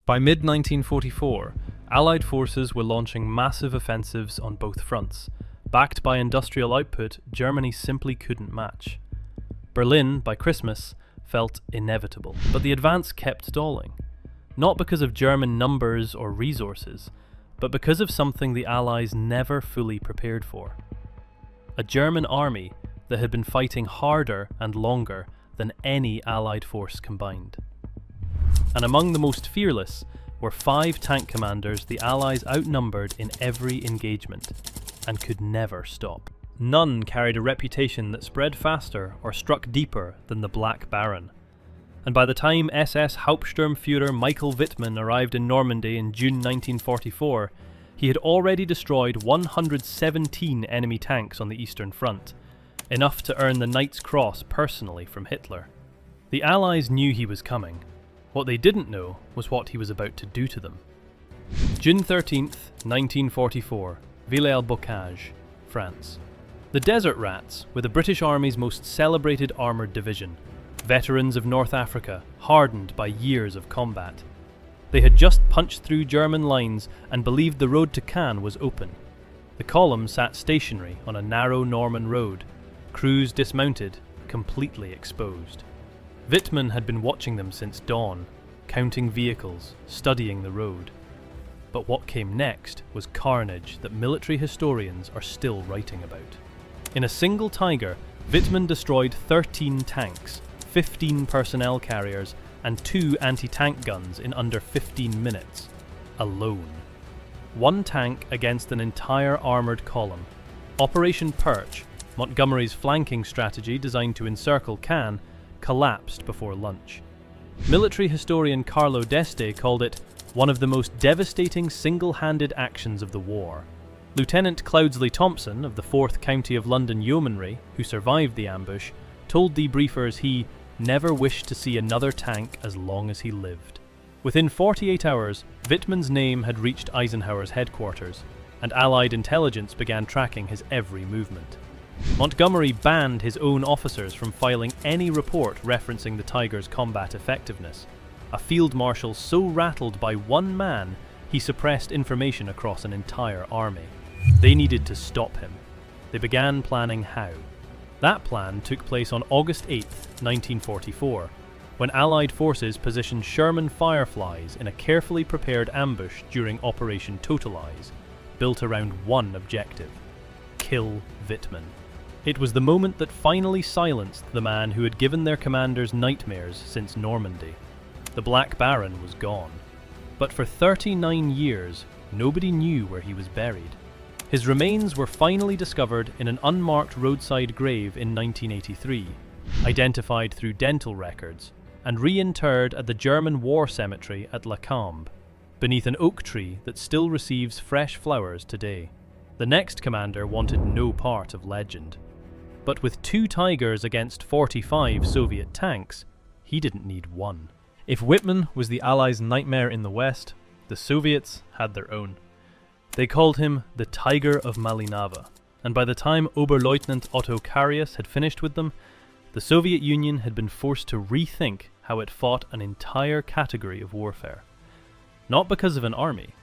By mid-1944, Allied forces were launching massive offensives on both fronts, backed by industrial output Germany simply couldn't match. Berlin, by Christmas, felt inevitable, but the advance kept stalling. Not because of German numbers or resources, but because of something the Allies never fully prepared for. A German army that had been fighting harder and longer than any Allied force combined. And among the most fearless were 5 tank commanders the Allies outnumbered in every engagement, and could never stop. None carried a reputation that spread faster or struck deeper than the Black Baron. And by the time SS Hauptsturmführer Michael Wittmann arrived in Normandy in June 1944, he had already destroyed 117 enemy tanks on the Eastern Front, enough to earn the Knight's Cross personally from Hitler. The Allies knew he was coming. What they didn't know was what he was about to do to them. June 13th, 1944, Villers-Bocage, France. The Desert Rats were the British Army's most celebrated armoured division, veterans of North Africa, hardened by years of combat. They had just punched through German lines and believed the road to Caen was open. The column sat stationary on a narrow Norman road, crews dismounted, completely exposed. Wittmann had been watching them since dawn, counting vehicles, studying the road. But what came next was carnage that military historians are still writing about. In a single Tiger, Wittmann destroyed 13 tanks, 15 personnel carriers, and 2 anti-tank guns in under 15 minutes. Alone. 1 tank against an entire armoured column. Operation Perch, Montgomery's flanking strategy designed to encircle Caen, collapsed before lunch. Military historian Carlo d'Este called it one of the most devastating single-handed actions of the war. Lieutenant Cloudsley Thompson of the 4th County of London Yeomanry, who survived the ambush, told debriefers he never wished to see another tank as long as he lived. Within 48 hours, Wittmann's name had reached Eisenhower's headquarters, and Allied intelligence began tracking his every movement. Montgomery banned his own officers from filing any report referencing the Tiger's combat effectiveness. A field marshal so rattled by one man, he suppressed information across an entire army. They needed to stop him. They began planning how. That plan took place on August 8, 1944, when Allied forces positioned Sherman Fireflies in a carefully prepared ambush during Operation Totalize, built around one objective: kill Wittmann. It was the moment that finally silenced the man who had given their commanders nightmares since Normandy. The Black Baron was gone. But for 39 years, nobody knew where he was buried. His remains were finally discovered in an unmarked roadside grave in 1983, identified through dental records, and reinterred at the German War Cemetery at La Cambe, beneath an oak tree that still receives fresh flowers today. The next commander wanted no part of legend. But with 2 Tigers against 45 Soviet tanks, he didn't need one. If Wittmann was the Allies' nightmare in the West, the Soviets had their own. They called him the Tiger of Malinava, and by the time Oberleutnant Otto Carius had finished with them, the Soviet Union had been forced to rethink how it fought an entire category of warfare. Not because of an army,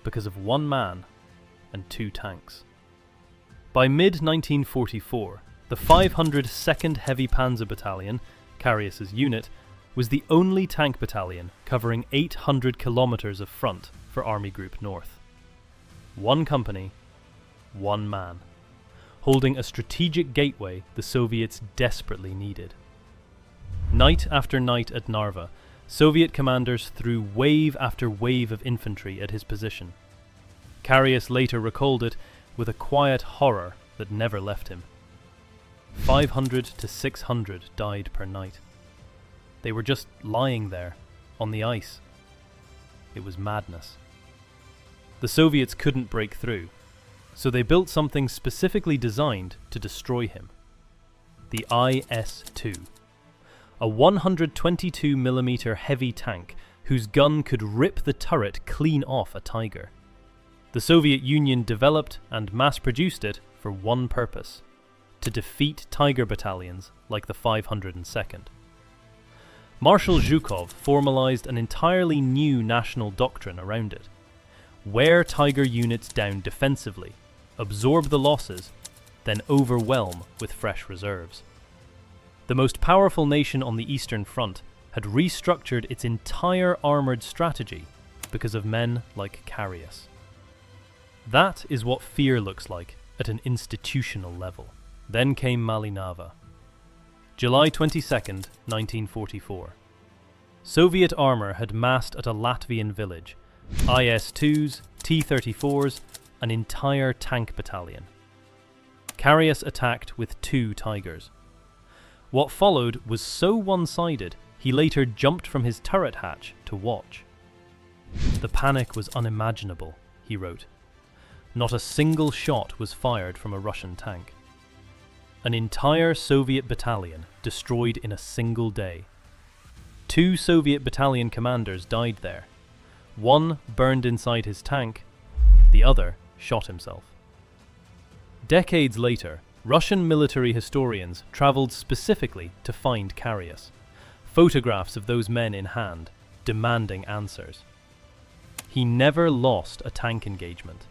because of one man and 2 tanks. By mid-1944, the 502nd Heavy Panzer Battalion, Carius's unit, was the only tank battalion covering 800 kilometers of front for Army Group North. 1 company, 1 man, holding a strategic gateway the Soviets desperately needed. Night after night at Narva, Soviet commanders threw wave after wave of infantry at his position. Carius later recalled it with a quiet horror that never left him. 500 to 600 died per night. They were just lying there, on the ice. It was madness. The Soviets couldn't break through, so they built something specifically designed to destroy him. The IS-2. A 122mm heavy tank whose gun could rip the turret clean off a Tiger. The Soviet Union developed and mass-produced it for one purpose: to defeat Tiger battalions like the 502nd. Marshal Zhukov formalized an entirely new national doctrine around it. Wear Tiger units down defensively, absorb the losses, then overwhelm with fresh reserves. The most powerful nation on the Eastern Front had restructured its entire armoured strategy because of men like Carius. That is what fear looks like at an institutional level. Then came Malinava. July 22nd, 1944. Soviet armour had massed at a Latvian village. IS-2s, T-34s, an entire tank battalion. Carius attacked with 2 Tigers. What followed was so one-sided, he later jumped from his turret hatch to watch. "The panic was unimaginable," he wrote. "Not a single shot was fired from a Russian tank. An entire Soviet battalion destroyed in a single day. 2 Soviet battalion commanders died there. One burned inside his tank, the other shot himself." Decades later, Russian military historians traveled specifically to find Carius. Photographs of those men in hand, demanding answers. He never lost a tank engagement.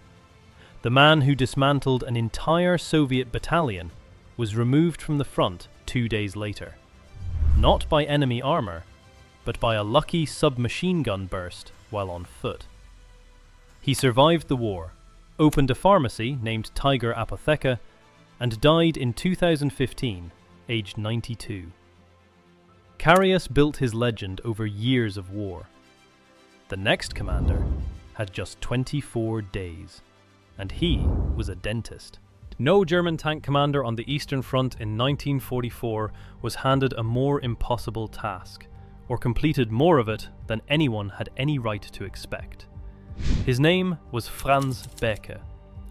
The man who dismantled an entire Soviet battalion was removed from the front 2 days later. Not by enemy armor, but by a lucky submachine gun burst while on foot. He survived the war, opened a pharmacy named Tiger Apotheka, and died in 2015, aged 92. Carius built his legend over years of war. The next commander had just 24 days, and he was a dentist. No German tank commander on the Eastern Front in 1944 was handed a more impossible task, or completed more of it than anyone had any right to expect. His name was Franz Bäke,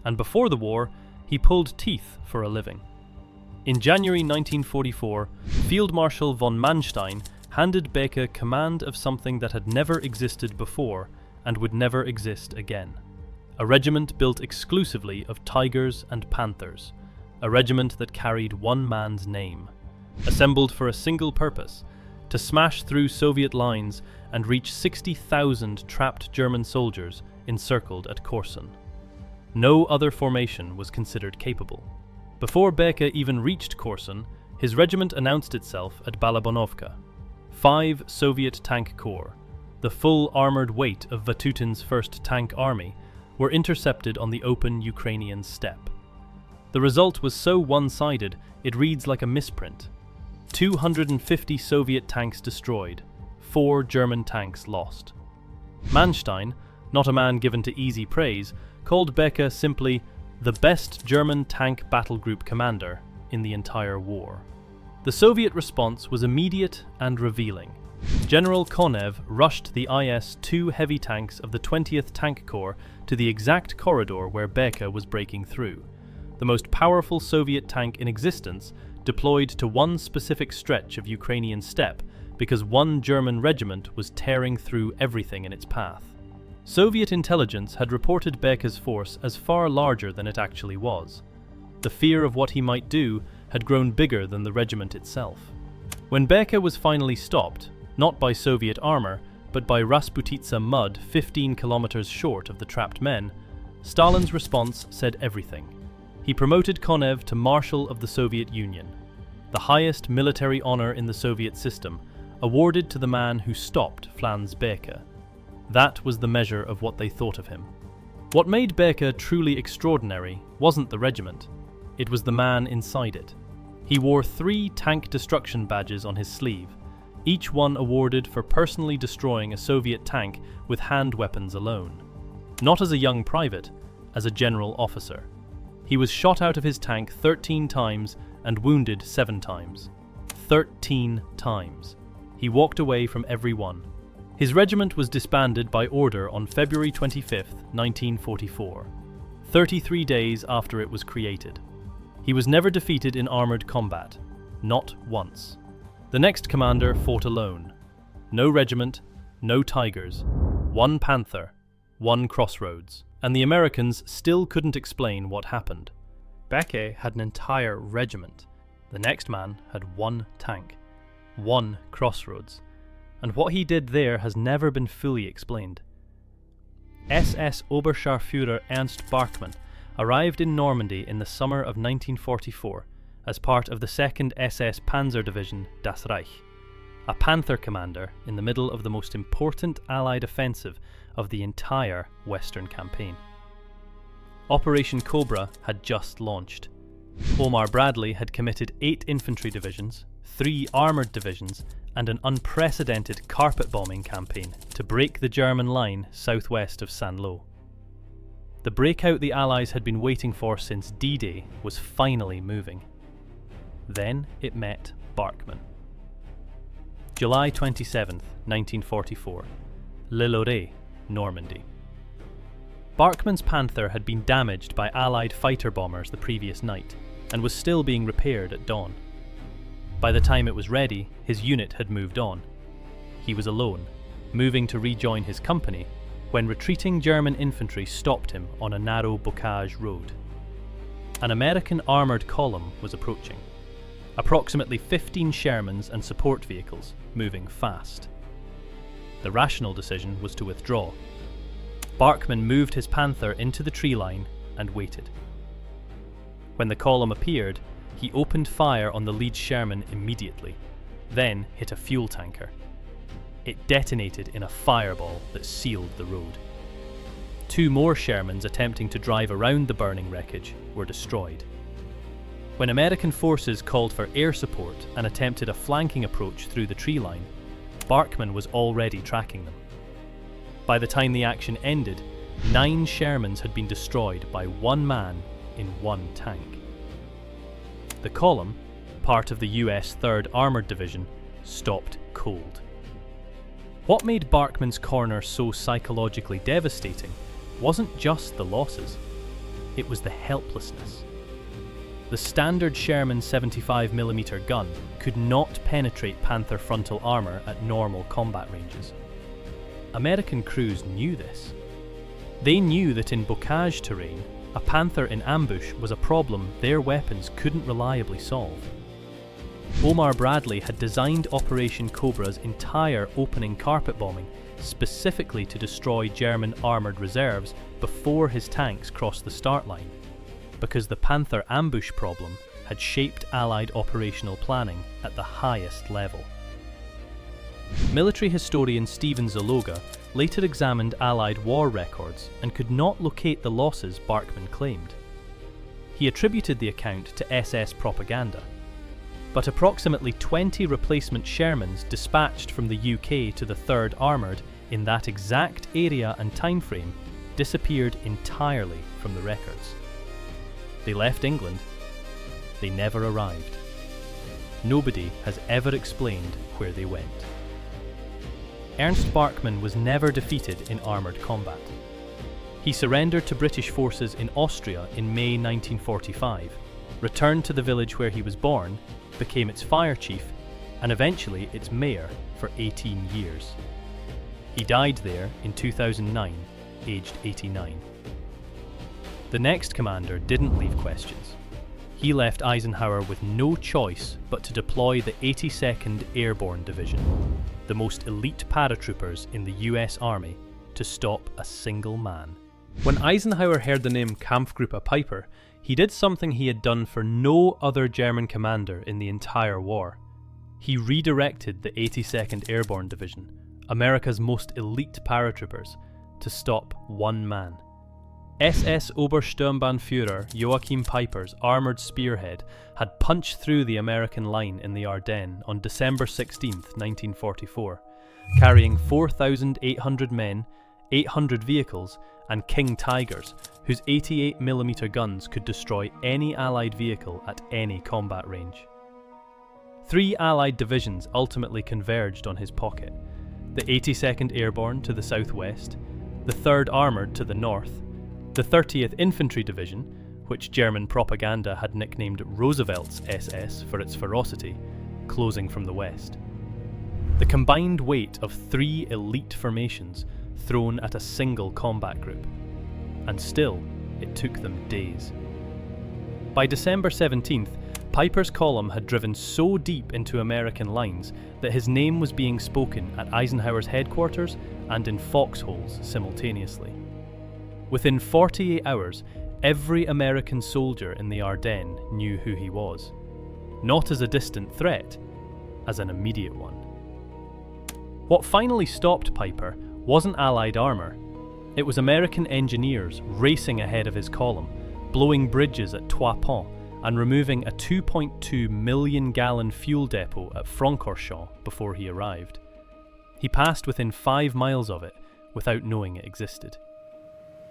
and before the war, he pulled teeth for a living. In January 1944, Field Marshal von Manstein handed Bäke command of something that had never existed before and would never exist again. A regiment built exclusively of Tigers and Panthers, a regiment that carried one man's name, assembled for a single purpose, to smash through Soviet lines and reach 60,000 trapped German soldiers encircled at Korsun. No other formation was considered capable. Before Bäke even reached Korsun, his regiment announced itself at Balabanovka. 5 Soviet tank corps, the full armoured weight of Vatutin's First Tank Army, were intercepted on the open Ukrainian steppe. The result was so one-sided it reads like a misprint. 250 Soviet tanks destroyed, 4 German tanks lost. Manstein, not a man given to easy praise, called Bäke simply the best German tank battle group commander in the entire war. The Soviet response was immediate and revealing. General Konev rushed the IS-2 heavy tanks of the 20th Tank Corps to the exact corridor where Bäke was breaking through. The most powerful Soviet tank in existence deployed to one specific stretch of Ukrainian steppe because one German regiment was tearing through everything in its path. Soviet intelligence had reported Bäke's force as far larger than it actually was. The fear of what he might do had grown bigger than the regiment itself. When Bäke was finally stopped, not by Soviet armor, but by Rasputitsa mud 15 kilometers short of the trapped men, Stalin's response said everything. He promoted Konev to Marshal of the Soviet Union, the highest military honor in the Soviet system, awarded to the man who stopped Franz Bäke. That was the measure of what they thought of him. What made Bäke truly extraordinary wasn't the regiment, it was the man inside it. He wore 3 tank destruction badges on his sleeve, each one awarded for personally destroying a Soviet tank with hand weapons alone. Not as a young private, as a general officer. He was shot out of his tank 13 times and wounded 7 times. 13 times. He walked away from every one. His regiment was disbanded by order on February 25, 1944, 33 days after it was created. He was never defeated in armoured combat, not once. The next commander fought alone. No regiment, no Tigers, 1 Panther, 1 Crossroads, and the Americans still couldn't explain what happened. Bäke had an entire regiment. The next man had 1 tank, 1 Crossroads, and what he did there has never been fully explained. SS Oberscharführer Ernst Barkmann arrived in Normandy in the summer of 1944 as part of the 2nd SS Panzer Division Das Reich, a Panther commander in the middle of the most important Allied offensive of the entire Western campaign. Operation Cobra had just launched. Omar Bradley had committed 8 infantry divisions, 3 armoured divisions, and an unprecedented carpet bombing campaign to break the German line southwest of Saint-Lô. The breakout the Allies had been waiting for since D-Day was finally moving. Then it met Barkmann. July 27th, 1944. Le Loiret, Normandy. Barkmann's Panther had been damaged by Allied fighter bombers the previous night and was still being repaired at dawn. By the time it was ready, his unit had moved on. He was alone, moving to rejoin his company, when retreating German infantry stopped him on a narrow bocage road. An American armoured column was approaching. Approximately 15 Shermans and support vehicles, moving fast. The rational decision was to withdraw. Barkmann moved his Panther into the tree line and waited. When the column appeared, he opened fire on the lead Sherman immediately, then hit a fuel tanker. It detonated in a fireball that sealed the road. 2 more Shermans attempting to drive around the burning wreckage were destroyed. When American forces called for air support and attempted a flanking approach through the tree line, Barkmann was already tracking them. By the time the action ended, 9 Shermans had been destroyed by 1 man in 1 tank. The column, part of the US 3rd Armoured Division, stopped cold. What made Barkmann's corner so psychologically devastating wasn't just the losses, it was the helplessness. The standard Sherman 75mm gun could not penetrate Panther frontal armour at normal combat ranges. American crews knew this. They knew that in bocage terrain, a Panther in ambush was a problem their weapons couldn't reliably solve. Omar Bradley had designed Operation Cobra's entire opening carpet bombing specifically to destroy German armoured reserves before his tanks crossed the start line, because the Panther ambush problem had shaped Allied operational planning at the highest level. Military historian Stephen Zaloga later examined Allied war records and could not locate the losses Barkmann claimed. He attributed the account to SS propaganda, but approximately 20 replacement Shermans dispatched from the UK to the 3rd Armoured in that exact area and timeframe disappeared entirely from the records. They left England. They never arrived. Nobody has ever explained where they went. Ernst Barkmann was never defeated in armoured combat. He surrendered to British forces in Austria in May 1945, returned to the village where he was born, became its fire chief, and eventually its mayor for 18 years. He died there in 2009, aged 89. The next commander didn't leave questions. He left Eisenhower with no choice but to deploy the 82nd Airborne Division, the most elite paratroopers in the US Army, to stop a single man. When Eisenhower heard the name Kampfgruppe Peiper, he did something he had done for no other German commander in the entire war. He redirected the 82nd Airborne Division, America's most elite paratroopers, to stop 1 man. SS Obersturmbannführer Joachim Peiper's armoured spearhead had punched through the American line in the Ardennes on December 16, 1944, carrying 4,800 men, 800 vehicles, and King Tigers, whose 88mm guns could destroy any Allied vehicle at any combat range. 3 Allied divisions ultimately converged on his pocket: the 82nd Airborne to the southwest, the 3rd Armoured to the north, the 30th Infantry Division, which German propaganda had nicknamed Roosevelt's SS for its ferocity, closing from the west. The combined weight of 3 elite formations thrown at a single combat group. And still, it took them days. By December 17th, Peiper's column had driven so deep into American lines that his name was being spoken at Eisenhower's headquarters and in foxholes simultaneously. Within 48 hours, every American soldier in the Ardennes knew who he was, not as a distant threat, as an immediate one. What finally stopped Peiper wasn't Allied armour. It was American engineers racing ahead of his column, blowing bridges at Trois Ponts and removing a 2.2 million gallon fuel depot at Francorchamps before he arrived. He passed within 5 miles of it without knowing it existed.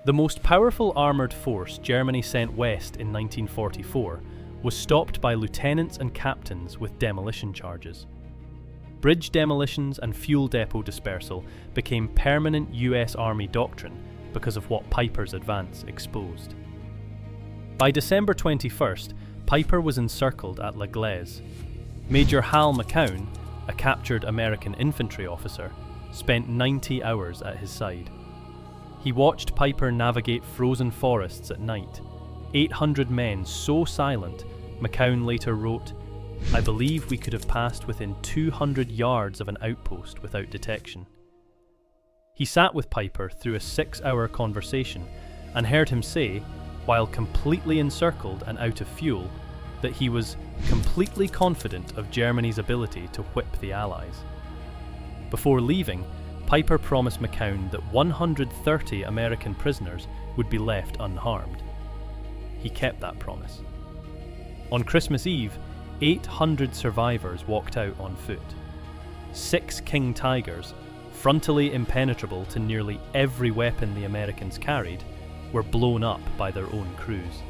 The most powerful armoured force Germany sent west in 1944 was stopped by lieutenants and captains with demolition charges. Bridge demolitions and fuel depot dispersal became permanent US Army doctrine because of what Peiper's advance exposed. By December 21st, Peiper was encircled at La Glaise. Major Hal McCown, a captured American infantry officer, spent 90 hours at his side. He watched Peiper navigate frozen forests at night, 800 men so silent, McCown later wrote, "I believe we could have passed within 200 yards of an outpost without detection." He sat with Peiper through a 6-hour conversation and heard him say, while completely encircled and out of fuel, that he was completely confident of Germany's ability to whip the Allies. Before leaving, Peiper promised McCown that 130 American prisoners would be left unharmed. He kept that promise. On Christmas Eve, 800 survivors walked out on foot. 6 King Tigers, frontally impenetrable to nearly every weapon the Americans carried, were blown up by their own crews.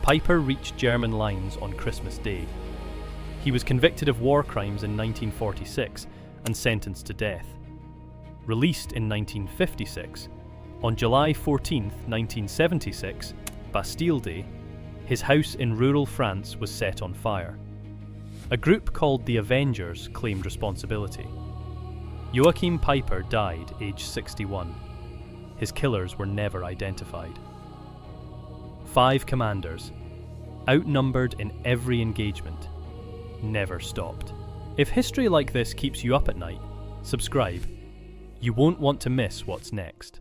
Peiper reached German lines on Christmas Day. He was convicted of war crimes in 1946 and sentenced to death. Released in 1956, on July 14, 1976, Bastille Day, his house in rural France was set on fire. A group called the Avengers claimed responsibility. Joachim Peiper died aged 61. His killers were never identified. 5 commanders, outnumbered in every engagement, never stopped. If history like this keeps you up at night, subscribe. You won't want to miss what's next.